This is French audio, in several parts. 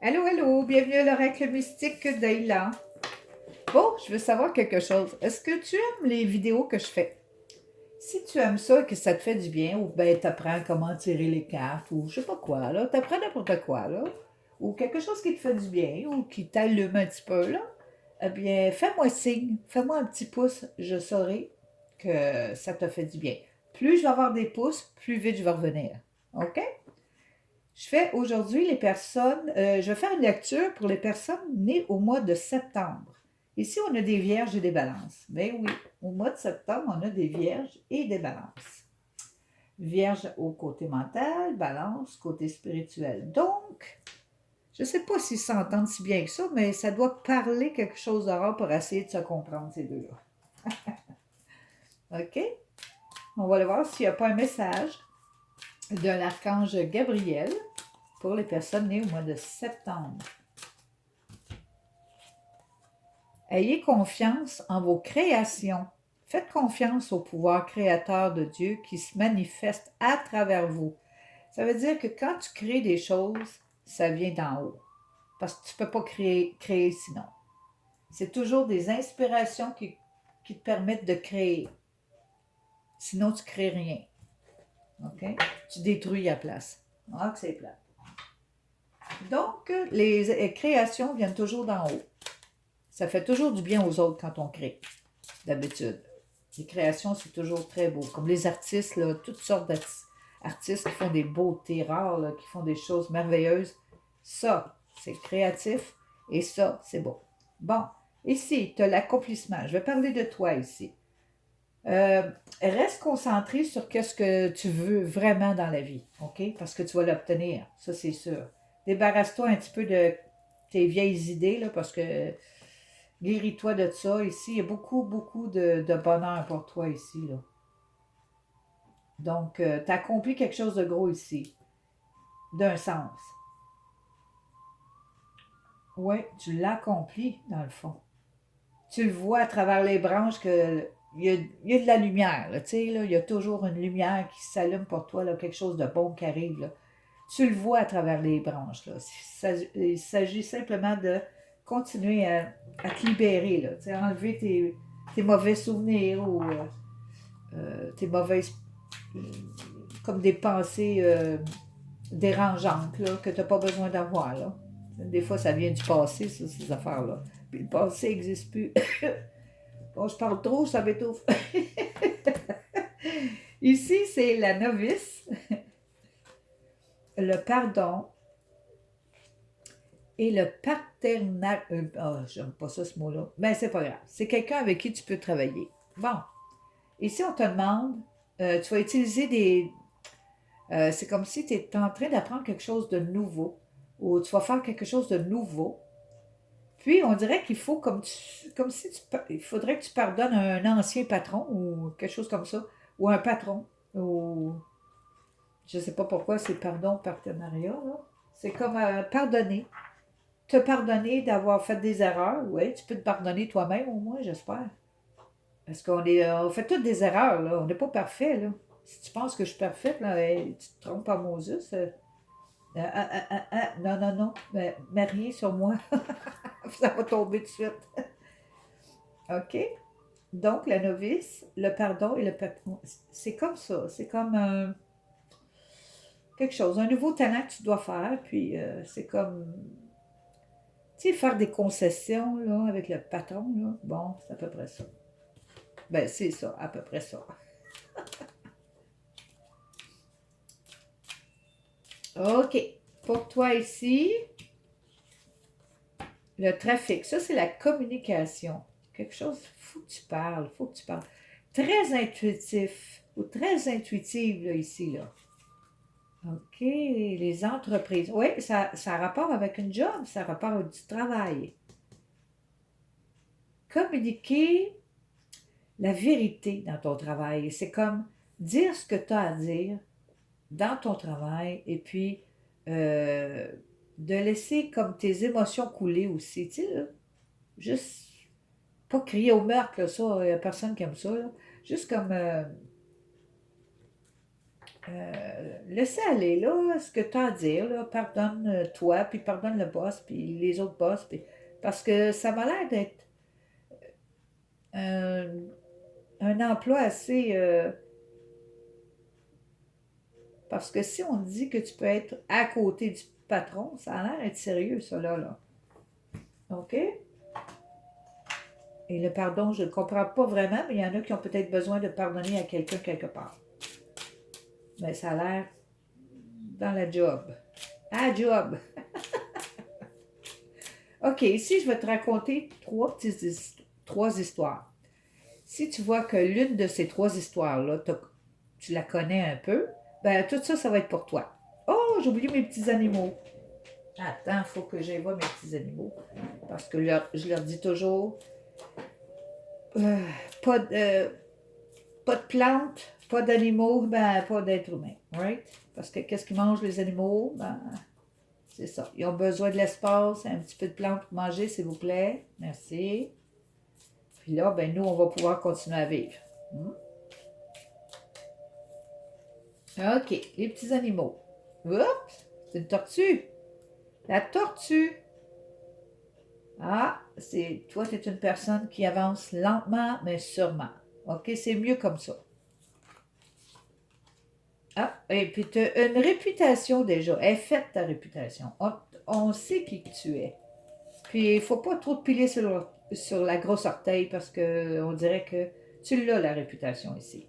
Allô, allô, bienvenue à l'oracle mystique d'Aïla. Bon, je veux savoir quelque chose. Est-ce que tu aimes les vidéos que je fais? Si tu aimes ça et que ça te fait du bien, ou ben t'apprends comment tirer les cartes, ou je sais pas quoi, là, t'apprends n'importe quoi, là, ou quelque chose qui te fait du bien, ou qui t'allume un petit peu, là, eh bien, fais-moi signe, fais-moi un petit pouce, je saurai que ça te fait du bien. Plus je vais avoir des pouces, plus vite je vais revenir. OK? Je fais aujourd'hui les personnes, je vais faire une lecture pour les personnes nées au mois de septembre. Ici, on a des vierges et des balances. Ben oui, au mois de septembre, on a des vierges et des balances. Vierge au côté mental, balance côté spirituel. Donc, je ne sais pas s'ils s'entendent si bien que ça, mais ça doit parler quelque chose de rare pour essayer de se comprendre, ces deux-là. OK? On va aller voir s'il n'y a pas un message de l'archange Gabriel pour les personnes nées au mois de septembre. Ayez confiance en vos créations. Faites confiance au pouvoir créateur de Dieu qui se manifeste à travers vous. Ça veut dire que quand tu crées des choses, ça vient d'en haut. Parce que tu ne peux pas créer sinon. C'est toujours des inspirations qui te permettent de créer. Sinon, tu ne crées rien. OK? Tu détruis la place. Ah, que c'est plat. Donc, les créations viennent toujours d'en haut. Ça fait toujours du bien aux autres quand on crée, d'habitude. Les créations, c'est toujours très beau. Comme les artistes, là, toutes sortes d'artistes qui font des beautés rares, là, qui font des choses merveilleuses. Ça, c'est créatif et ça, c'est beau. Bon, ici, tu as l'accomplissement. Je vais parler de toi ici. Euh, Reste concentré sur ce que tu veux vraiment dans la vie, OK? Parce que tu vas l'obtenir, ça c'est sûr. Débarrasse-toi un petit peu de tes vieilles idées, là, parce que guéris-toi de ça. Ici, il y a beaucoup, beaucoup de bonheur pour toi ici, là. Donc, tu as accompli quelque chose de gros ici, d'un sens. Oui, tu l'as accompli, dans le fond. Tu le vois à travers les branches que il y a de la lumière, là, tu sais, là, il y a toujours une lumière qui s'allume pour toi, là, quelque chose de bon qui arrive, là. Tu le vois à travers les branches, là. Il s'agit simplement de continuer à te libérer, là, tu sais, enlever tes mauvais souvenirs ou tes mauvaises, euh, comme des pensées dérangeantes, là, que tu n'as pas besoin d'avoir, là. Des fois, ça vient du passé, ça, ces affaires-là. Puis le passé n'existe plus. Bon, je parle trop, ça m'étouffe. Ici, c'est la novice, le pardon et le paternal. J'aime pas ça, ce mot-là. Mais c'est pas grave. C'est quelqu'un avec qui tu peux travailler. Bon. Ici, on te demande, tu vas utiliser des. C'est comme si tu es en train d'apprendre quelque chose de nouveau ou tu vas faire quelque chose de nouveau. Puis, on dirait qu'il faut, comme si il faudrait que tu pardonnes à un ancien patron ou quelque chose comme ça, ou un patron, ou je ne sais pas pourquoi c'est pardon, partenariat, là. C'est comme pardonner. Te pardonner d'avoir fait des erreurs. Oui, tu peux te pardonner toi-même au moins, j'espère. Parce on fait toutes des erreurs, là. On n'est pas parfait, là. Si tu penses que je suis parfaite, là, tu te trompes pas, Moses. Non, non, non. Mais rien sur moi. Ça va tomber de suite. OK? Donc, la novice, le pardon et le patron, c'est comme ça. C'est comme quelque chose, un nouveau talent que tu dois faire. Puis, c'est comme, tu sais, faire des concessions là, avec le patron. Là. Bon, c'est à peu près ça. Ben, c'est ça, à peu près ça. OK. Pour toi ici, le trafic. Ça, c'est la communication. Quelque chose, faut que tu parles, faut que tu parles. Très intuitif ou très intuitive là, ici, là. OK, les entreprises. Oui, ça a rapport avec une job, ça a rapport avec du travail. Communiquer la vérité dans ton travail. C'est comme dire ce que tu as à dire dans ton travail et puis euh, de laisser comme tes émotions couler aussi. Tu sais, là, juste pas crier au meurtre, là, ça, il n'y a personne qui aime ça. Là. Juste comme laissez aller, là, ce que tu as à dire, là. Pardonne-toi, puis pardonne le boss, puis les autres boss, puis... Parce que ça m'a l'air d'être un, un emploi assez... parce que si on dit que tu peux être à côté du patron, ça a l'air d'être sérieux, ça, là. OK? Et le pardon, je ne le comprends pas vraiment, mais il y en a qui ont peut-être besoin de pardonner à quelqu'un quelque part. Mais ça a l'air dans la job. À job! OK, ici, je vais te raconter trois histoires. Si tu vois que l'une de ces trois histoires-là, tu la connais un peu, ben tout ça, ça va être pour toi. Oh, j'ai oublié mes petits animaux. Attends, il faut que j'aille voir mes petits animaux. Parce que je leur dis toujours, euh, pas, pas de plantes, pas d'animaux, ben pas d'êtres humains. Right? Parce que qu'est-ce qu'ils mangent les animaux? Ben, c'est ça. Ils ont besoin de l'espace, un petit peu de plantes pour manger, s'il vous plaît. Merci. Puis là, ben nous, on va pouvoir continuer à vivre. OK, les petits animaux. Oups, c'est une tortue. La tortue. Ah, toi, tu es une personne qui avance lentement, mais sûrement. OK, c'est mieux comme ça. Ah, et puis tu as une réputation déjà. Elle est faite ta réputation. On sait qui que tu es. Puis il ne faut pas trop te piler sur la grosse orteil parce qu'on dirait que tu l'as, la réputation ici.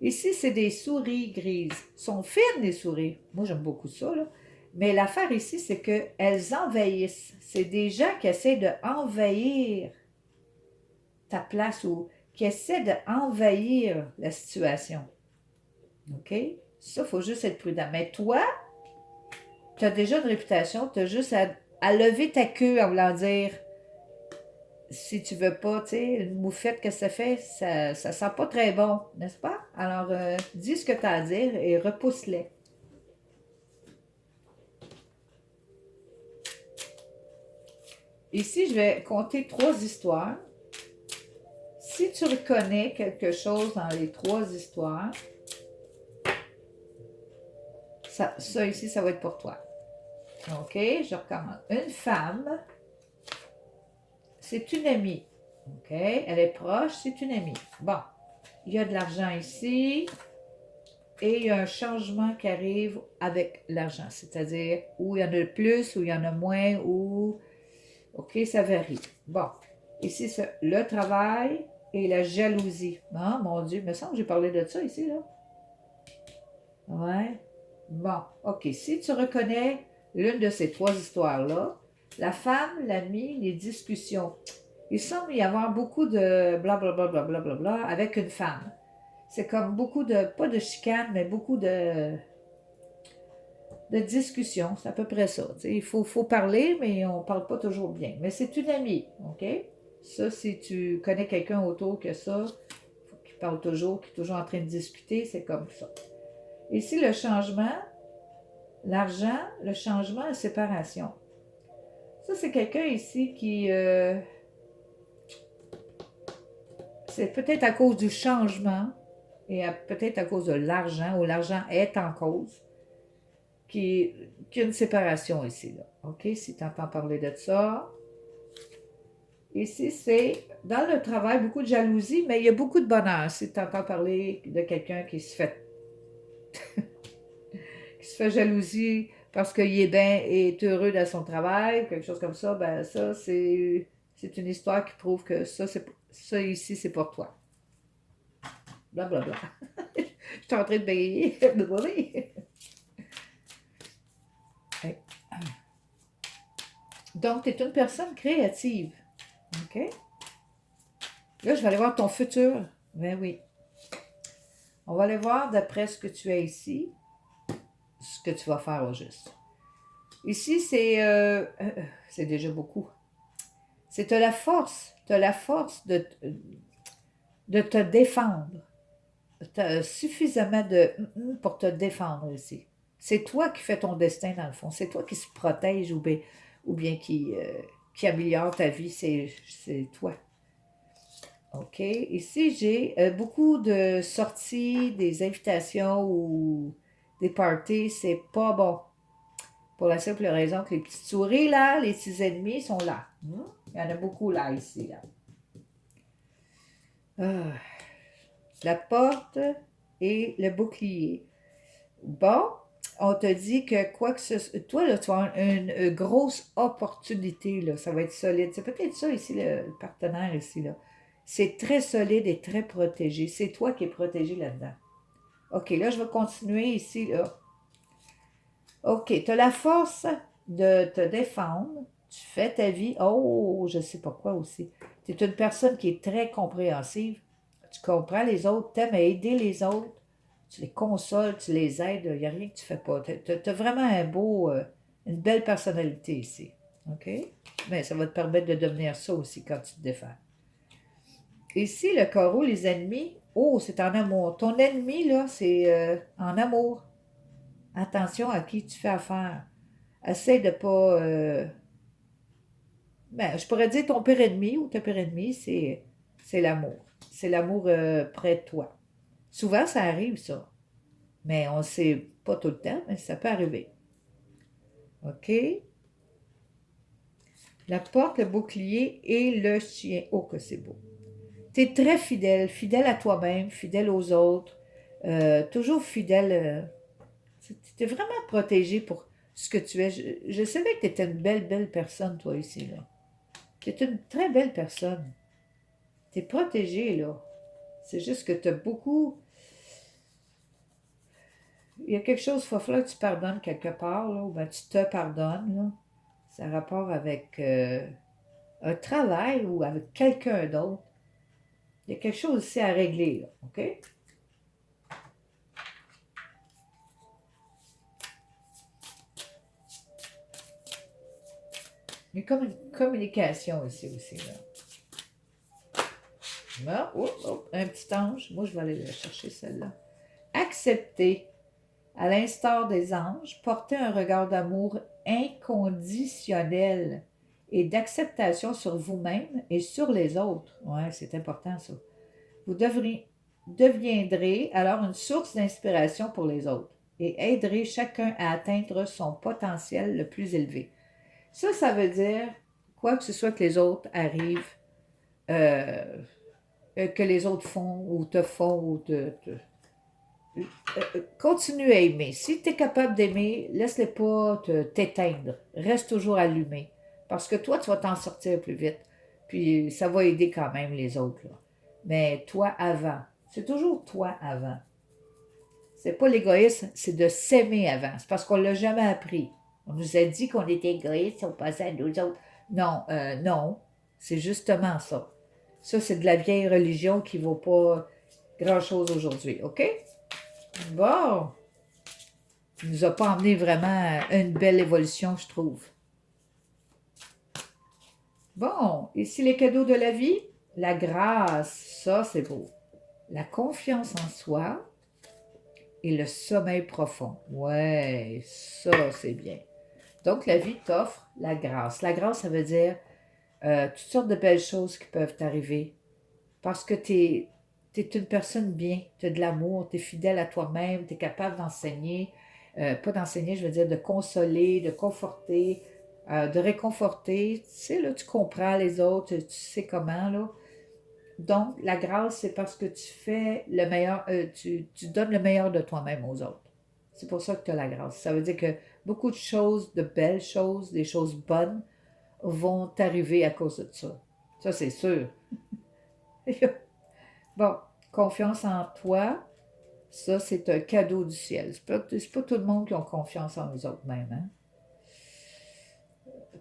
Ici, c'est des souris grises. Sont fines, les souris. Moi, j'aime beaucoup ça, là. Mais l'affaire ici, c'est qu'elles envahissent. C'est des gens qui essaient d'envahir ta place ou qui essaient d'envahir la situation. OK? Ça, il faut juste être prudent. Mais toi, tu as déjà une réputation, tu as juste à lever ta queue en voulant dire si tu veux pas, tu sais, une moufette que ça fait, ça sent pas très bon, n'est-ce pas? Alors, dis ce que tu as à dire et repousse-les. Ici, je vais compter trois histoires. Si tu reconnais quelque chose dans les trois histoires, ça ici, ça va être pour toi. OK, je recommence. Une femme, c'est une amie. OK, elle est proche, c'est une amie. Bon, il y a de l'argent ici et il y a un changement qui arrive avec l'argent, c'est-à-dire où il y en a le plus, où il y en a moins, où... OK, ça varie. Bon, ici, c'est le travail et la jalousie. Ah, mon Dieu, il me semble que j'ai parlé de ça ici, là. Ouais. Bon, OK. Si tu reconnais l'une de ces trois histoires-là, la femme, l'ami, les discussions. Il semble y avoir beaucoup de blablabla bla, bla, bla, bla, bla, avec une femme. C'est comme beaucoup de, pas de chicanes, mais beaucoup de discussions. C'est à peu près ça. Il faut parler, mais on ne parle pas toujours bien. Mais c'est une amie, OK? Ça, si tu connais quelqu'un autour que ça, qui parle toujours, qui est toujours en train de discuter, c'est comme ça. Ici, le changement, l'argent, le changement, la séparation. Ça, c'est quelqu'un ici qui... c'est peut-être à cause du changement et peut-être à cause de l'argent, ou l'argent est en cause, qu'il y a une séparation ici. Là. OK? Si tu entends parler de ça. Ici, c'est dans le travail, beaucoup de jalousie, mais il y a beaucoup de bonheur. Si tu entends parler de quelqu'un qui se fait jalousie parce qu'il est bien et est heureux dans son travail, quelque chose comme ça, ben ça, c'est une histoire qui prouve que ça ici, c'est pour toi. Blablabla. Je suis en train de bégayer. Donc, tu es une personne créative. OK? Là, je vais aller voir ton futur. Ben oui. On va aller voir d'après ce que tu as ici, ce que tu vas faire au juste. Ici, c'est déjà beaucoup. C'est tu as la force de te défendre. Tu as suffisamment pour te défendre ici. C'est toi qui fais ton destin dans le fond. C'est toi qui se protège ou bien qui améliore ta vie. C'est toi. OK. Ici, j'ai beaucoup de sorties, des invitations ou des parties, c'est pas bon. Pour la simple raison que les petites souris, là, les petits ennemis sont là. Il y en a beaucoup là, ici, là. Ah, la porte et le bouclier. Bon, on te dit que quoi que ce... Toi, là, tu as une grosse opportunité, là. Ça va être solide. C'est peut-être ça ici, le partenaire ici, là. C'est très solide et très protégé. C'est toi qui es protégé là-dedans. OK, là, je vais continuer ici, là. OK, tu as la force de te défendre. Tu fais ta vie. Oh, je sais pas quoi aussi. Tu es une personne qui est très compréhensive. Tu comprends les autres, tu aimes aider les autres. Tu les consoles, tu les aides. Il n'y a rien que tu fais pas. Tu as vraiment une belle personnalité ici. OK? Mais ça va te permettre de devenir ça aussi quand tu te défends. Ici, le carreau, les ennemis. Oh, c'est en amour. Ton ennemi, là, c'est en amour. Attention à qui tu fais affaire. Essaie de pas. Ben, je pourrais dire ton pire ennemi ou ta pire ennemi, c'est l'amour. C'est l'amour près de toi. Souvent, ça arrive, ça. Mais on ne sait pas tout le temps, mais ça peut arriver. OK? La porte, le bouclier et le chien. Oh, que c'est beau. Tu es très fidèle, fidèle à toi-même, fidèle aux autres, toujours fidèle. Tu es vraiment protégé pour ce que tu es. Je savais que tu étais une belle, belle personne, toi, ici, là. Tu es une très belle personne. Tu es protégé, là. C'est juste que tu as beaucoup. Il y a quelque chose, il va falloir que tu pardonnes quelque part, là, ou bien tu te pardonnes, là. Ça a rapport avec un travail ou avec quelqu'un d'autre. Il y a quelque chose aussi à régler, là, OK? Il y a comme une communication ici aussi, là. Ah, oh, oh, un petit ange. Moi, je vais aller chercher celle-là. Accepter, à l'instar des anges, porter un regard d'amour inconditionnel et d'acceptation sur vous-même et sur les autres. Ouais, c'est important, ça. Vous deviendrez alors une source d'inspiration pour les autres et aiderez chacun à atteindre son potentiel le plus élevé. Ça veut dire, quoi que ce soit que les autres arrivent, euh, que les autres font ou te font ou continue à aimer. Si tu es capable d'aimer, laisse-les pas t'éteindre. Reste toujours allumé. Parce que toi, tu vas t'en sortir plus vite. Puis ça va aider quand même les autres, là. Mais toi avant. C'est toujours toi avant. C'est pas l'égoïsme, c'est de s'aimer avant. C'est parce qu'on l'a jamais appris. On nous a dit qu'on était égoïste, on passait à nous autres. Non, non. C'est justement ça. Ça, c'est de la vieille religion qui vaut pas grand-chose aujourd'hui, OK? Bon, il nous a pas emmené vraiment à une belle évolution, je trouve. Bon, ici les cadeaux de la vie, la grâce, ça c'est beau. La confiance en soi et le sommeil profond. Ouais, ça c'est bien. Donc la vie t'offre la grâce. La grâce, ça veut dire toutes sortes de belles choses qui peuvent t'arriver parce que t'es une personne bien, tu as de l'amour, tu es fidèle à toi-même, tu es capable d'enseigner, pas d'enseigner, je veux dire de consoler, de conforter, de réconforter. Tu sais, là, tu comprends les autres, tu sais comment, là. Donc, la grâce, c'est parce que tu fais le meilleur, tu donnes le meilleur de toi-même aux autres. C'est pour ça que tu as la grâce. Ça veut dire que beaucoup de choses, de belles choses, des choses bonnes, vont t'arriver à cause de ça. Ça, c'est sûr. Bon, confiance en toi, ça, c'est un cadeau du ciel. C'est pas tout le monde qui a confiance en eux autres même, hein?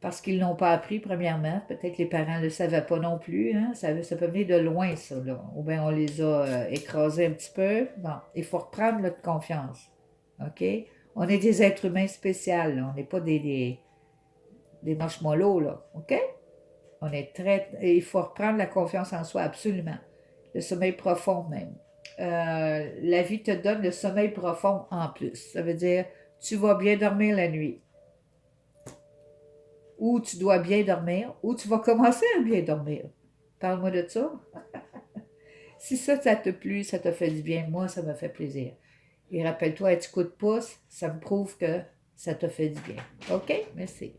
Parce qu'ils ne l'ont pas appris, premièrement. Peut-être que les parents ne le savaient pas non plus, hein? Ça peut venir de loin, ça, là. Ou bien on les a écrasés un petit peu. Bon, il faut reprendre notre confiance. OK? On est des êtres humains spéciaux, là. On n'est pas des marshmallows, là. OK? On est très... Et il faut reprendre la confiance en soi, absolument. Le sommeil profond, même. La vie te donne le sommeil profond en plus. Ça veut dire, tu vas bien dormir la nuit. Ou tu dois bien dormir, ou tu vas commencer à bien dormir. Parle-moi de ça. Si ça te plu, ça te fait du bien, moi, ça me fait plaisir. Et rappelle-toi, un petit coup de pouce, ça me prouve que ça t'a fait du bien. OK? Merci.